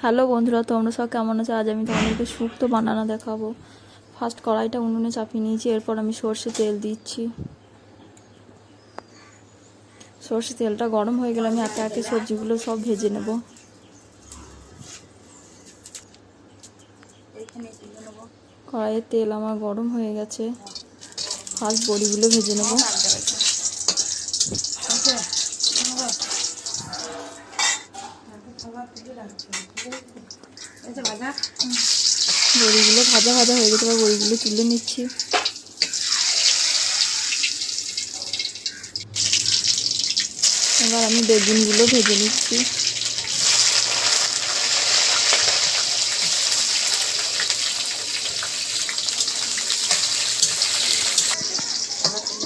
Hello বন্ধুরা, তোমরা সব কেমন আছো? আজ আমি তোমাদেরকে শুক্তো বানানো দেখাবো। ফার্স্ট কড়াইটা উনুনে চাপিয়ে নিয়েছি, এরপর আমি সর্ষে তেল দিচ্ছি। সর্ষে তেলটা গরম হয়ে গেলে আমি একে একে সবজিগুলো সব ভেজে নেব। কড়াইয়ের তেল আমার গরম হয়ে গেছে, ফার্স্ট বড়িগুলো ভেজে নেব। বড়িগুলো ভাজা ভাজা হয়ে গেছে, এবার বড়িগুলো তুলে নিচ্ছি। এবার আমি বেগুনগুলো ভেজে নিচ্ছি।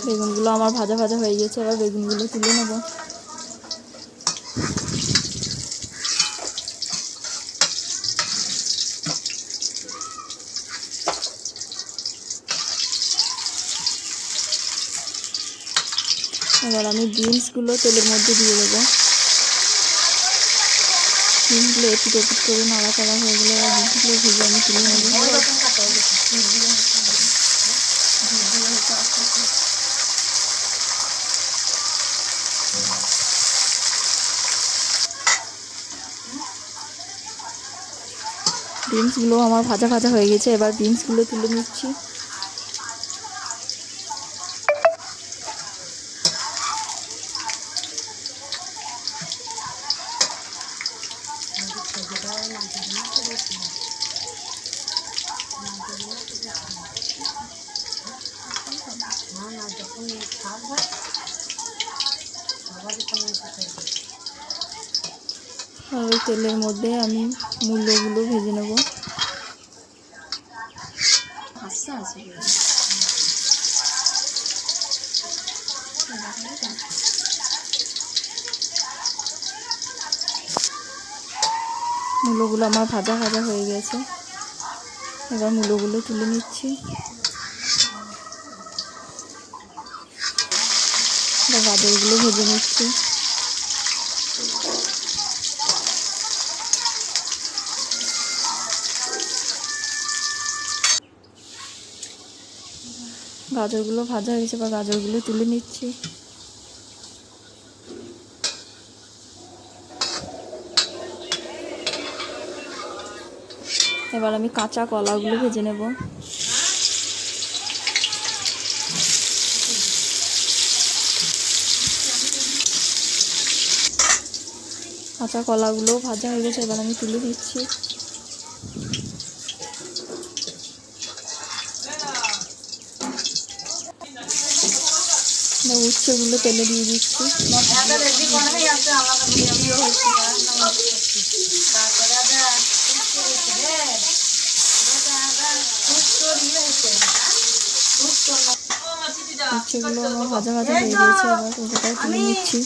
বেগুনগুলো আমার ভাজা ভাজা হয়ে গেছে, এবার বেগুনগুলো তুলে নেব। এবার আমি বিনসগুলো তেলের মধ্যে দিয়ে দেবো। বিনসগুলো এপিট ওপিট করে নাড়াচাড়া হয়ে গেলে এবার বিনসগুলো ভেজে আমি তুলে নেব। বিনসগুলো আমার ভাজা ভাজা হয়ে গেছে, এবার বিনসগুলো তুলে নিচ্ছি। আর ওই তেলের মধ্যে আমি মূলোগুলো ভেজে নেব। মূলোগুলো আমার ভাজা ভাজা হয়ে গেছে, এবার মূলোগুলো তুলে নিচ্ছি। এবার গাজরগুলো ভেজে নিচ্ছি। গাজরগুলো ভাজা হয়ে গেছে, এবার গাজরগুলো তুলে নিচ্ছি। এবার আমি কাঁচা কলাগুলো ভেজে নেব। কাঁচা কলাগুলো ভাজা হয়ে গেছে, এবার আমি তুলে দিচ্ছি। উচ্ছেগুলো তেলে দিয়ে দিচ্ছি। উচ্ছেগুলো আমার ভাজা ভাজা হয়ে গিয়েছে, এবার ওটাও তুলে নিচ্ছি।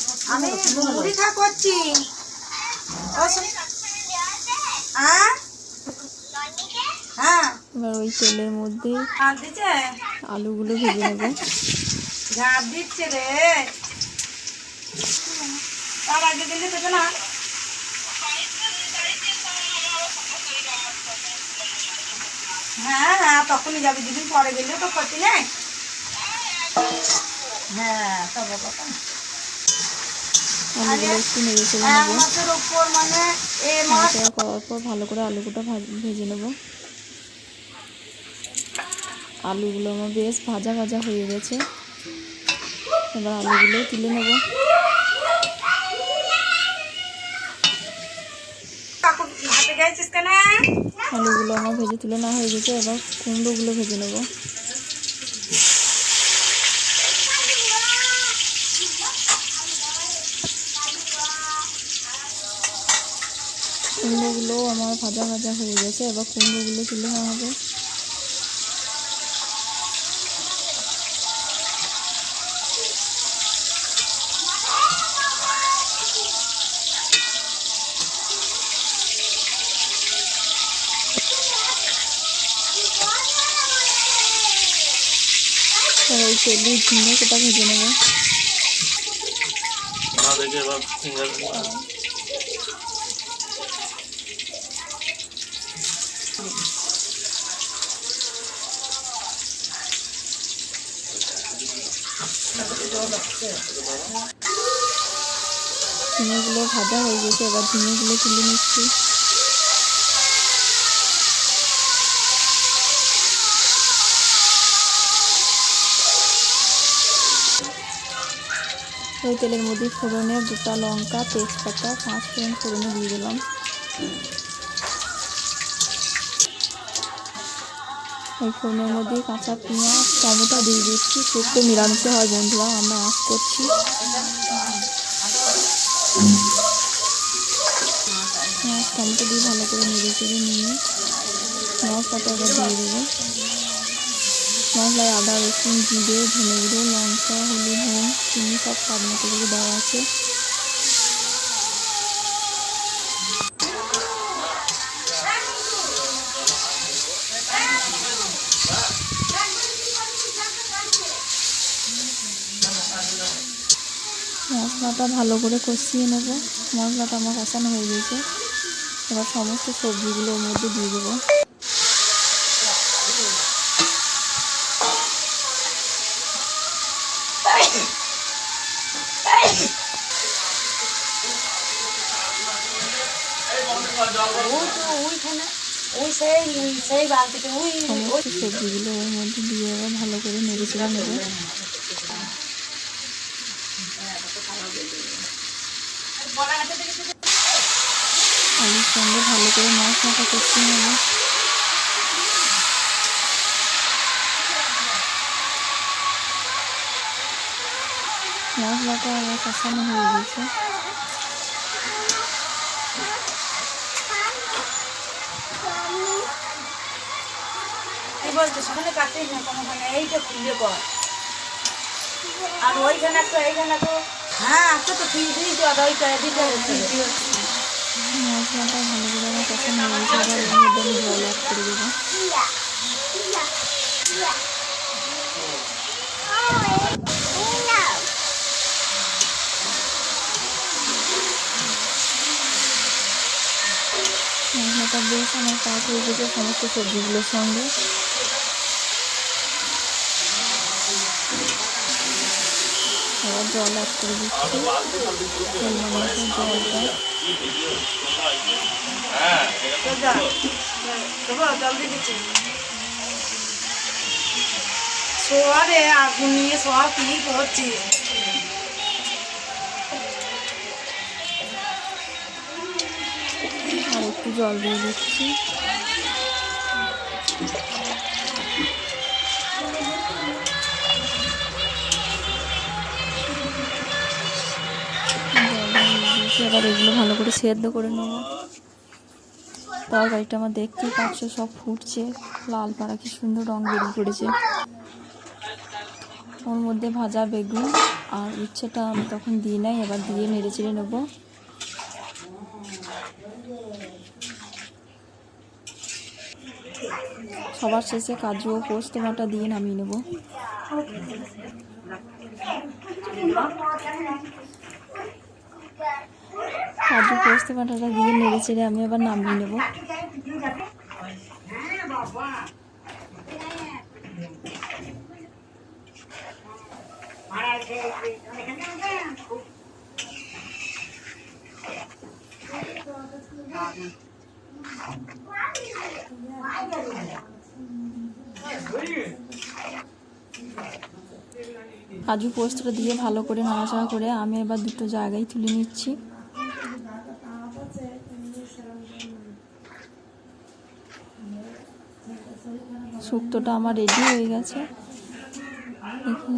এবার ওই তেলের মধ্যে আলুগুলো ভেজে নেব। হ্যাঁ হ্যাঁ, তখনই যাবি, দুদিন পরে গেলে তো ক্ষতি নেই। হ্যাঁ, আলুগুলো একটু নেড়ে চেড়ে নেব। নাড়াচাড়া করার পর ভালো করে আলুগুলো ভেজে নেব। আলুগুলো আমার বেশ ভাজা ভাজা হয়ে গেছে, এবার আলুগুলো তুলে নেব। আলুগুলো আমার ভেজে তুলে না হয়ে গেছে, এবার কুমড়োগুলো ভেজে নেব। কুমড়োগুলো আমার ভাজা ভাজা হয়ে গেছে, এবার কুমড়োগুলো তুলে নেওয়া হবে। ওই তেলে ঝিঙে সেটা ভেজে নেব। ঝিঙেগুলো ভাজা হয়ে গেছে, এবার ঝিঙেগুলো তুলে নিচ্ছি। ওই তেলের মধ্যে ফোড়নে গোটা লঙ্কা, তেজপাতা, 5 ফোড়ন ফোড়নে দিয়ে দিলাম। এই ফোড়নের মধ্যে কাঁচা পেঁয়াজ, টমেটো দিয়ে দিচ্ছি। শুক্তো নিরামিষে হয় বন্ধুরা, আমরা আঁচ করছি। পেঁয়াজ টমেটো দিয়ে ভালো করে নেড়ে চেড়ে নিয়ে মশলাটা এবার দিয়ে দেবো। মশলায় আদা, রসুন, জিরে, ধনে গুঁড়ো, লঙ্কা, হলুদ, নুন, চিনি সব স্বাদ মতো করে দেওয়া আছে। মশলাটা ভালো করে কষিয়ে নেব। মশলাটা আমার কষানো হয়ে গেছে, এবার সমস্ত সবজিগুলো ওর মধ্যে দিয়ে দেবো। সমস্ত সবজিগুলো ওর মধ্যে দিয়ে এবার ভালো করে নেড়ে চেড়ে নেব। আলুর সঙ্গে ভালো করে মশলাটা কষিয়ে নেব। মশলাটা আবার কষানো হয়ে গেছে। বলতো সেখানে কাটিস না কোনোখানে, এইটা খুলে কর। আর ওইখানে একটা এইখানে তো হ্যাঁ একটা তো ফিল দিই তো, আর ওইটা এদিকে মশলাটা ভালো করে আমার কষানো হয়ে গেছে, এবার এর মধ্যে আমি জল অ্যাড করে দেবো। মশলাটা বেশ আমার কাজ হয়ে গেছে সমস্ত সবজিগুলোর সঙ্গে। এবার জল অ্যাড করে দিচ্ছি, পরিমাণ মতো জলটা। জলদি দিচ্ছি সোয়ারে আগুন নিয়ে সোয়া কি করছি। আর একটু জল দিয়ে দিচ্ছি। এবার এগুলো ভালো করে সেদ্ধ করে নেবো। তরকারিটা আমার দেখতেই পাচ্ছ সব ফুটছে, লাল পাড়া কি সুন্দর রং বেরিয়ে পড়েছে। ওর মধ্যে ভাজা বেগুন আর উচ্ছেটা আমি তখন দিই নাই, এবার দিয়ে নেড়ে চেড়ে নেবো। সবার শেষে কাজু ও পোস্ত বাটা দিয়ে নামিয়ে নেব। কাজু পোস্ত বাটাটা দিয়ে নেড়ে চেড়ে আমি আবার নামিয়ে নেব। কাজু পোস্তটা দিয়ে ভালো করে নাড়াচাড়া করে আমি এবার দুটো জায়গায় তুলে নিচ্ছি। শুক্তোটা আমার রেডি হয়ে গেছে, দেখুন।